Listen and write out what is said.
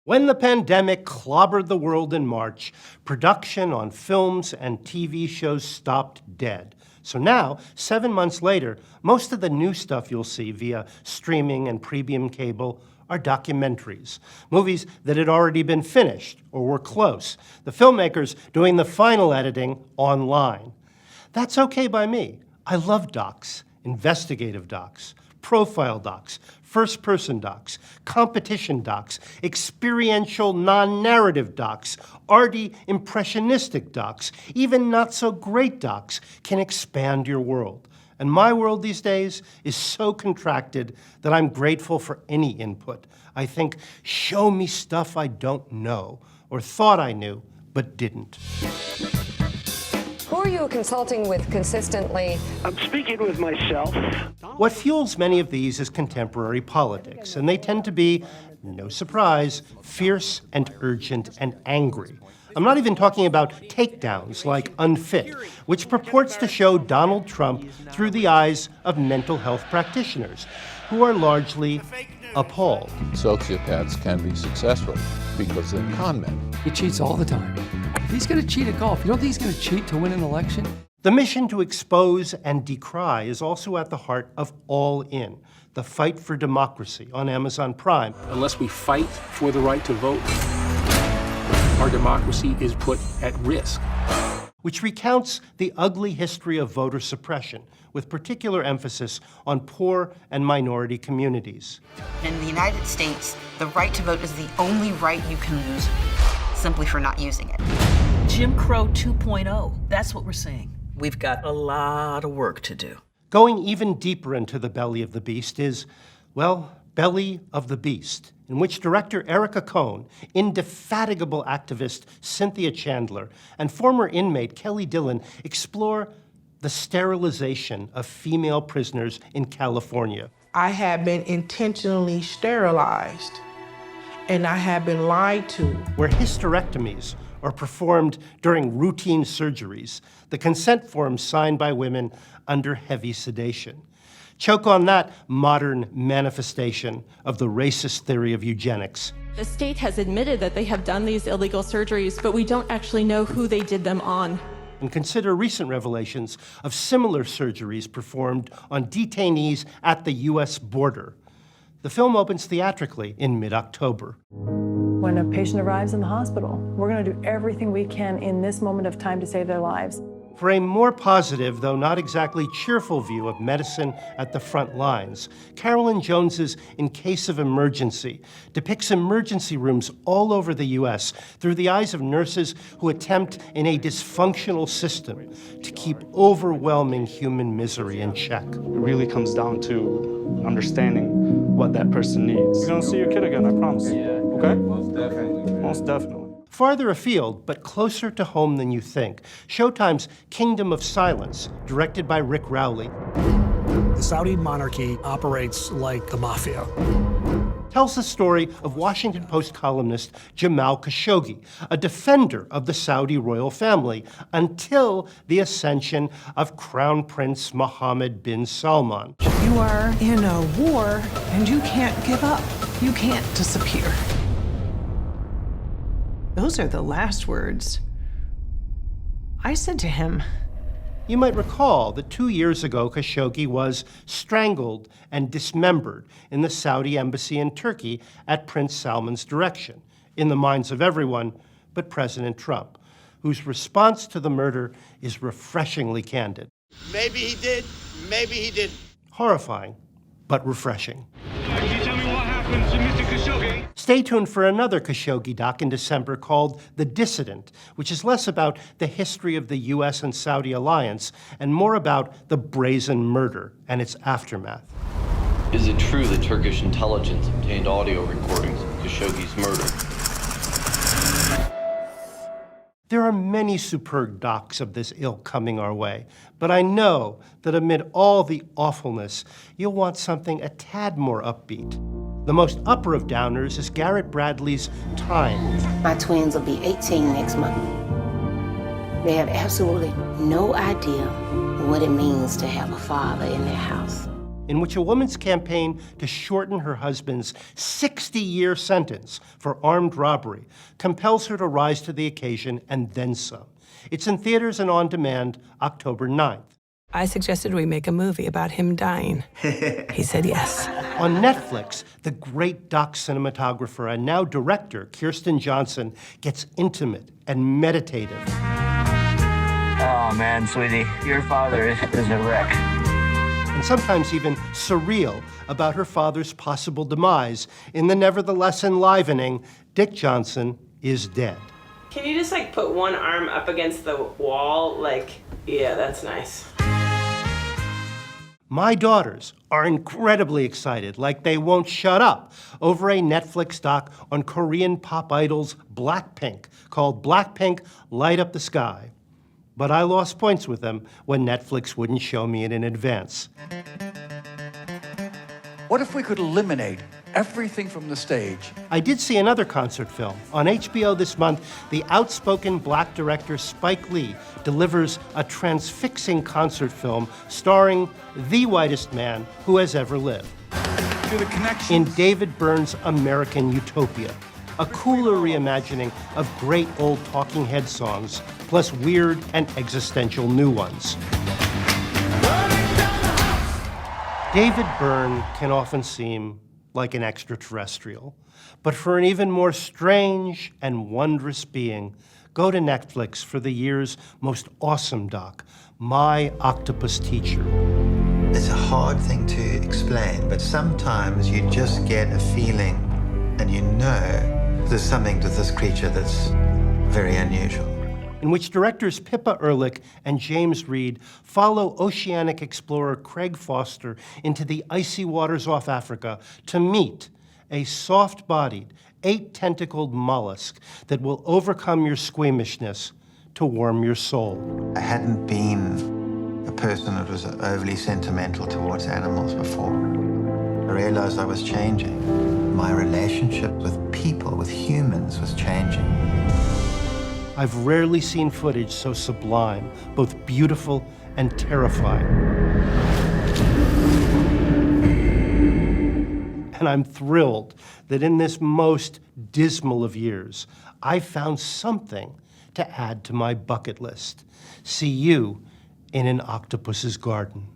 When the pandemic clobbered the world in March, production on films and TV shows stopped dead. So now, 7 months later, most of the new stuff you'll see via streaming and premium cable are documentaries, movies that had already been finished or were close, the filmmakers doing the final editing online. That's okay by me. I love docs, investigative docs, profile docs, first-person docs, competition docs, experiential non-narrative docs, arty impressionistic docs, even not-so-great docs can expand your world. And my world these days is so contracted that I'm grateful for any input. I think, show me stuff I don't know, or thought I knew, but didn't. Who are you consulting with consistently? I'm speaking with myself. What fuels many of these is contemporary politics, and they tend to be, no surprise, fierce and urgent and angry. I'm not even talking about takedowns like UNFIT, which purports to show Donald Trump through the eyes of mental health practitioners, who are largely appalled. Sociopaths can be successful because they're con men. He cheats all the time. If he's going to cheat at golf, you don't think he's going to cheat to win an election? The mission to expose and decry is also at the heart of All In, the fight for democracy on Amazon Prime. Unless we fight for the right to vote, our democracy is put at risk. Which recounts the ugly history of voter suppression, with particular emphasis on poor and minority communities. In the United States, the right to vote is the only right you can lose simply for not using it. Jim Crow 2.0, that's what we're saying. We've got a lot of work to do. Going even deeper into the belly of the beast is, well, Belly of the Beast, in which director Erica Cohn, indefatigable activist Cynthia Chandler, and former inmate Kelly Dillon explore the sterilization of female prisoners in California. I have been intentionally sterilized, and I have been lied to. Where hysterectomies are performed during routine surgeries, the consent forms signed by women under heavy sedation. Choke on that modern manifestation of the racist theory of eugenics. The state has admitted that they have done these illegal surgeries, but we don't actually know who they did them on. And consider recent revelations of similar surgeries performed on detainees at the U.S. border. The film opens theatrically in mid-October. When a patient arrives in the hospital, we're going to do everything we can in this moment of time to save their lives. For a more positive, though not exactly cheerful view of medicine at the front lines, Carolyn Jones's In Case of Emergency depicts emergency rooms all over the U.S. through the eyes of nurses who attempt in a dysfunctional system to keep overwhelming human misery in check. It really comes down to understanding what that person needs. You're gonna see your kid again, I promise. Yeah. Okay? Most definitely. Most definitely. Farther afield, but closer to home than you think, Showtime's Kingdom of Silence, directed by Rick Rowley. The Saudi monarchy operates like the mafia. Tells the story of Washington Post columnist Jamal Khashoggi, a defender of the Saudi royal family, until the ascension of Crown Prince Mohammed bin Salman. You are in a war, and you can't give up. You can't disappear. Those are the last words I said to him. You might recall that 2 years ago, Khashoggi was strangled and dismembered in the Saudi embassy in Turkey at Prince Salman's direction, in the minds of everyone but President Trump, whose response to the murder is refreshingly candid. Maybe he did, maybe he didn't. Horrifying, but refreshing. Can you tell me what happened to Mr. Khashoggi? Stay tuned for another Khashoggi doc in December called The Dissident, which is less about the history of the U.S. and Saudi alliance and more about the brazen murder and its aftermath. Is it true that Turkish intelligence obtained audio recordings of Khashoggi's murder? There are many superb docs of this ilk coming our way, but I know that amid all the awfulness, you'll want something a tad more upbeat. The most upper of downers is Garrett Bradley's Time. My twins will be 18 next month. They have absolutely no idea what it means to have a father in their house. in which a woman's campaign to shorten her husband's 60-year sentence for armed robbery compels her to rise to the occasion and then some. It's in theaters and on demand October 9th. I suggested we make a movie about him dying. He said yes. On Netflix, the great doc cinematographer and now director Kirsten Johnson gets intimate and meditative. Oh man, sweetie, your father is a wreck. And sometimes even surreal about her father's possible demise in the nevertheless enlivening Dick Johnson is Dead. Can you just like put one arm up against the wall? Like, yeah, that's nice. My daughters are incredibly excited, like they won't shut up, over a Netflix doc on Korean pop idols Blackpink called Blackpink Light Up the Sky. But I lost points with them when Netflix wouldn't show me it in advance. What if we could eliminate everything from the stage? I did see another concert film. On HBO this month, the outspoken black director Spike Lee delivers a transfixing concert film starring the whitest man who has ever lived. In David Byrne's American Utopia, a cooler reimagining of great old Talking Head songs, plus weird and existential new ones. David Byrne can often seem like an extraterrestrial, but for an even more strange and wondrous being, go to Netflix for the year's most awesome doc, My Octopus Teacher. It's a hard thing to explain, but sometimes you just get a feeling and you know there's something to this creature that's very unusual. In which directors Pippa Ehrlich and James Reed follow oceanic explorer Craig Foster into the icy waters off Africa to meet a soft-bodied, 8-tentacled mollusk that will overcome your squeamishness to warm your soul. I hadn't been a person that was overly sentimental towards animals before. I realized I was changing. My relationship with people, with humans, was changing. I've rarely seen footage so sublime, both beautiful and terrifying. And I'm thrilled that in this most dismal of years, I found something to add to my bucket list. See you in an octopus's garden.